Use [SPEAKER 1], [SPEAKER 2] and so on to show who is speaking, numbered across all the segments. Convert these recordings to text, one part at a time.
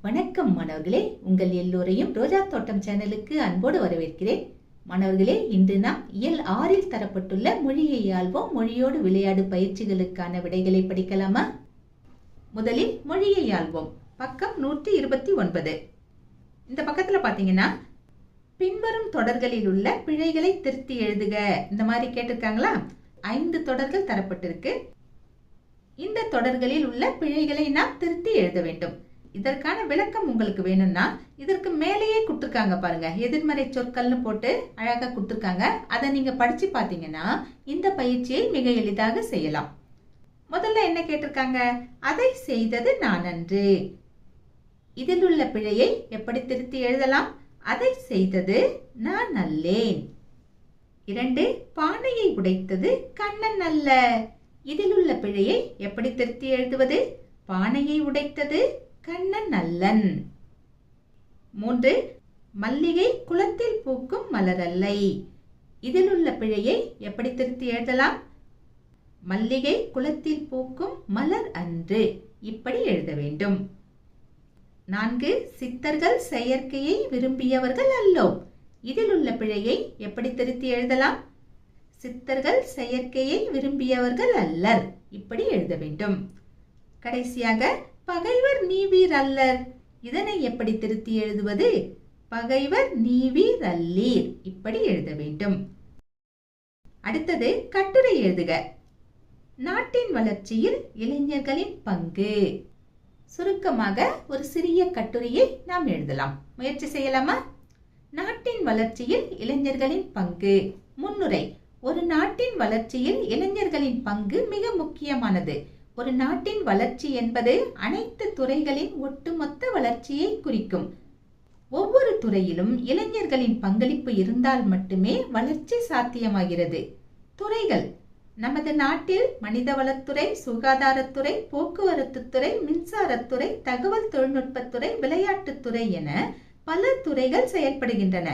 [SPEAKER 1] வணக்கம் மாணவர்களே, உங்கள் எல்லோரையும் ரோஜா தோட்டம் சேனலுக்கு அன்போடு வரவேற்கிறேன். மாணவர்களே, இன்று நாம் இயல் 6 தரப்பட்டுள்ள மொழியை ஆள்வோம் மொழியோடு விளையாடு பயிற்சிகளுக்கான விடைகளை படிக்கலாமா? முதலில் மொழியை ஆள்வோம். பக்கம் 129. இந்த பக்கத்துல பாத்தீங்கன்னா பின்வரும் தொடர்களில் உள்ள பிழைகளை திருத்தி எழுதுக இந்த மாதிரி கேட்டிருக்காங்களா? 5 தொடர்கள் தரப்பட்டிருக்கு. இந்த தொடர்களில் உள்ள பிழைகளை நாம் திருத்தி எழுத வேண்டும். இதற்கான விளக்கம் உங்களுக்கு வேணும்னா இதற்கு மேலேயே கொடுத்துருக்காங்க பாருங்க, எதிர்மறை சொற்கள்னு போட்டு அழகா கொடுத்துருக்காங்க. அதை நீங்க படிச்சு பாத்தீங்கன்னா இந்த பயிற்சியை மிக எளிதாக செய்யலாம். முதல்ல என்ன கேட்டிருக்காங்க? அதை செய்தது நான் அன்று. இதில் உள்ள பிழையை எப்படி திருத்தி எழுதலாம்? அதை செய்தது நான் அல்லேன். 2, பானையை உடைத்தது கண்ணன் அல்ல. இதில் உள்ள பிழையை எப்படி திருத்தி எழுதுவது? பானையை உடைத்தது கண்ணன் அல்லன். 3, மல்லிகை குளத்தில் பூக்கும் மலரல்லை. இதில் உள்ள பிழையை எப்படி திருத்தி எழுதலாம்? மல்லிகை குளத்தில் பூக்கும் மலர் அன்று. இப்படி எழுத வேண்டும். 4, சித்தர்கள் செயற்கையை விரும்பியவர்கள் அல்லோம். இதில் உள்ள பிழையை எப்படி திருத்தி எழுதலாம்? சித்தர்கள் செயற்கையை விரும்பியவர்கள் அல்லர். இப்படி எழுத வேண்டும். கடைசியாக பகைவர் நீவீர் அல்லர். இதனை எப்படி திருத்தி எழுதுவது? பகைவர் நீவீர் அல்லீர். இப்படி எழுத வேண்டும். அடுத்தது கட்டுரை எழுதுக. நாட்டின் வளர்ச்சியில் இளைஞர்களின் பங்கு. சுருக்கமாக ஒரு சிறிய கட்டுரையை நாம் எழுதலாம். முயற்சி செய்யலாமா? நாட்டின் வளர்ச்சியில் இளைஞர்களின் பங்கு. முன்னுரை. ஒரு நாட்டின் வளர்ச்சியில் இளைஞர்களின் பங்கு மிக முக்கியமானது. ஒரு நாட்டின் வளர்ச்சி என்பது அனைத்து துறைகளின் ஒட்டுமொத்த வளர்ச்சியை குறிக்கும். ஒவ்வொரு துறையிலும் இளைஞர்களின் பங்களிப்பு இருந்தால் மட்டுமே வளர்ச்சி சாத்தியமாகிறது. துறைகள். நமது நாட்டில் மனிதவளத்துறை, சுகாதாரத்துறை, போக்குவரத்துத்துறை, மின்சாரத்துறை, தகவல் தொழில்நுட்பத்துறை, விளையாட்டுத்துறை என பல துறைகள் செயல்படுகின்றன.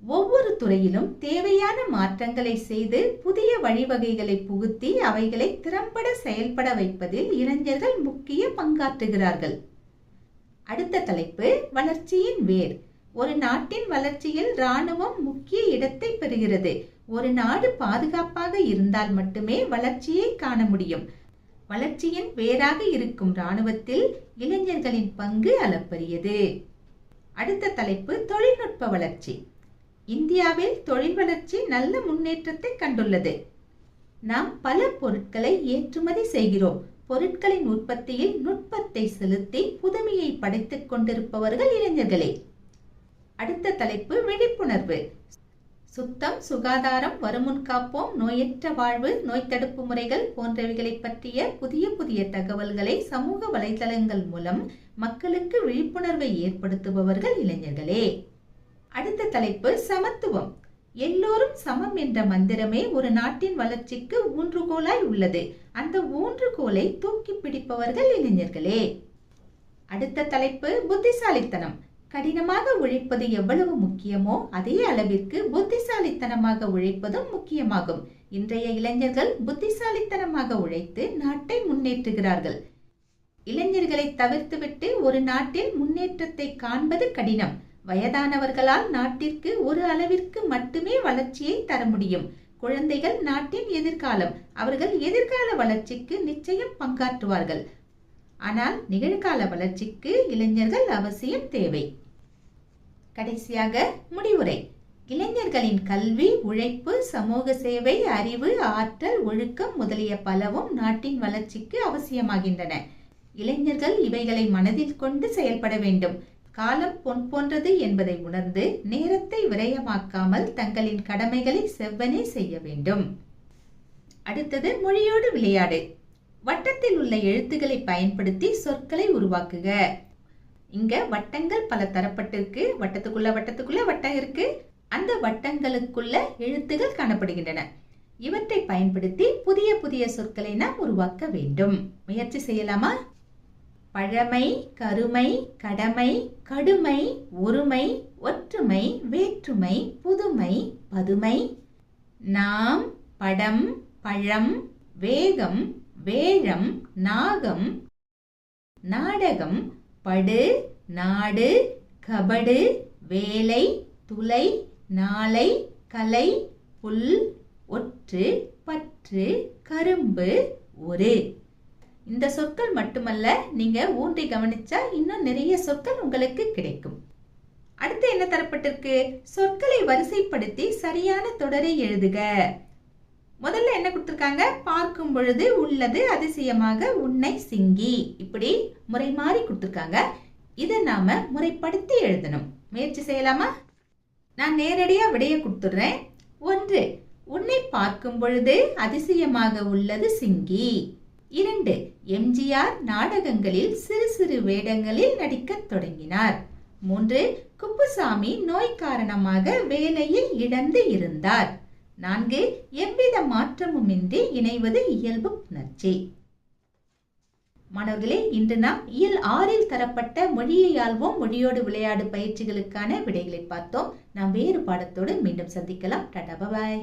[SPEAKER 1] ஒவ்வொரு துறையிலும் தேவையான மாற்றங்களை செய்து புதிய வழிவகைகளை புகுத்தி அவைகளை திறம்பட செயல்பட வைப்பதில் இளைஞர்கள் முக்கிய பங்காற்றுகிறார்கள். அடுத்த தலைப்பு வளர்ச்சியின் வேர். ஒரு நாட்டின் வளர்ச்சியில் இராணுவம் முக்கிய இடத்தை பெறுகிறது. ஒரு நாடு பாதுகாப்பாக இருந்தால் மட்டுமே வளர்ச்சியை காண முடியும். வளர்ச்சியின் வேராக இருக்கும் இராணுவத்தில் இளைஞர்களின் பங்கு அளப்பரியது. அடுத்த தலைப்பு தொழில்நுட்ப வளர்ச்சி. இந்தியாவில் தொழில் வளர்ச்சி நல்ல முன்னேற்றத்தை கண்டுள்ளது. நாம் பல பொருட்களை ஏற்றுமதி செய்கிறோம். பொருட்களின் உற்பத்தியில் நுட்பத்தை செலுத்தி புதுமையை படைத்துக் கொண்டிருப்பவர்கள் இளைஞர்களே. அடுத்த தலைப்பு விழிப்புணர்வு. சுத்தம், சுகாதாரம், வருமுன் காப்போம், நோயற்ற வாழ்வு, நோய் தடுப்பு முறைகள் போன்றவைகளை பற்றிய புதிய புதிய தகவல்களை சமூக வலைதளங்கள் மூலம் மக்களுக்கு விழிப்புணர்வை ஏற்படுத்துபவர்கள் இளைஞர்களே. அடுத்த தலைப்பு சமத்துவம். எல்லோரும் சமம் என்ற மந்திரமே ஒரு நாட்டின் வளர்ச்சிக்கு ஊன்றுகோலாய் உள்ளது. அந்த ஊன்றுகோலை தூக்கி பிடிப்பவர்கள் இளைஞர்களே. அடுத்த தலைப்பு புத்திசாலித்தனம். கடினமாக உழைப்பது எவ்வளவு முக்கியமோ அதே அளவிற்கு புத்திசாலித்தனமாக உழைப்பதும் முக்கியமாகும். இன்றைய இளைஞர்கள் புத்திசாலித்தனமாக உழைத்து நாட்டை முன்னேற்றுகிறார்கள். இளைஞர்களை தவிர்த்துவிட்டு ஒரு நாட்டில் முன்னேற்றத்தை காண்பது கடினம். வயதானவர்களால் நாட்டிற்கு ஒரு அளவிற்கு மட்டுமே வளர்ச்சியை தர முடியும். குழந்தைகள் நாட்டின் எதிர்காலம். அவர்கள் எதிர்கால வளர்ச்சிக்கு நிச்சயம் பங்காற்றுவார்கள். ஆனால் நிகழ்கால வளர்ச்சிக்கு இளைஞர்கள் அவசியம் தேவை. கடைசியாக முடிவுரை. இளைஞர்களின் கல்வி, உழைப்பு, சமூக சேவை, அறிவு, ஆற்றல், ஒழுக்கம் முதலிய பலவும் நாட்டின் வளர்ச்சிக்கு அவசியமாகின்றன. இளைஞர்கள் இவைகளை மனதில் கொண்டு செயல்பட வேண்டும். காலம் பொன் போன்றது என்பதை உணர்ந்து நேரத்தை விரயமாக்காமல் தங்களின் கடமைகளை செவ்வனே செய்ய வேண்டும். அடுத்தது மொழியோடு விளையாடு. வட்டத்தில் உள்ள எழுத்துக்களை பயன்படுத்தி சொற்களை உருவாக்குக. இங்க வட்டங்கள் பல தரப்பட்டிருக்கு. வட்டத்துக்குள்ள வட்டம் இருக்கு. அந்த வட்டங்களுக்குள்ள எழுத்துகள் காணப்படுகின்றன. இவற்றை பயன்படுத்தி புதிய புதிய சொற்களை நாம் உருவாக்க வேண்டும். முயற்சி செய்யலாமா? பழமை, கருமை, கடமை, கடுமை, ஒருமை, ஒற்றுமை, வேற்றுமை, புதுமை, பதுமை, நாம், படம், பழம், வேகம், வேழம், நாகம், நாடகம், படு, நாடு, கபடு, வேலை, துளை, நாளை, கலை, புல், ஒற்று, பற்று, கரும்பு, ஒரு. இந்த சொற்கள் மட்டுமல்ல, நீங்க ஊன்றி கவனிச்சா இன்னும் நிறைய சொற்கள் உங்களுக்கு கிடைக்கும். அடுத்து என்ன தரப்பட்டிருக்கு? சொற்களை வரிசைப்படுத்தி சரியான தொடரை எழுதுக. முதல்ல என்ன கொடுத்திருக்காங்க? பார்க்கும் பொழுது, உள்ளது, அதிசயமாக, உன்னை, சிங்கி. இப்படி முறை மாறி கொடுத்திருக்காங்க. இதை நாம முறைப்படுத்தி எழுதணும். முயற்சி செய்யலாமா? நான் நேரடியா விடைய கொடுத்துடுறேன். 1. உன்னை பார்க்கும் பொழுது அதிசயமாக உள்ளது சிங்கி. 2. எம்ஜிஆர் நாடகங்களில் சிறு சிறு வேடங்களில் நடிக்கத் தொடங்கினார். 3. குப்புசாமி நோய் காரணமாக வேலையை இழந்து இருந்தார். 4. எவ்வித மாற்றமுமின்றி இணைவது இயல்பு புணர்ச்சி. மாணவர்களே, இன்று நாம் இயல் 6 தரப்பட்ட மொழியை ஆள்வோம் மொழியோடு விளையாடு பயிற்சிகளுக்கான விடைகளை பார்த்தோம். நாம் வேறு பாடத்தோடு மீண்டும் சந்திக்கலாம். டாடா, பாய்.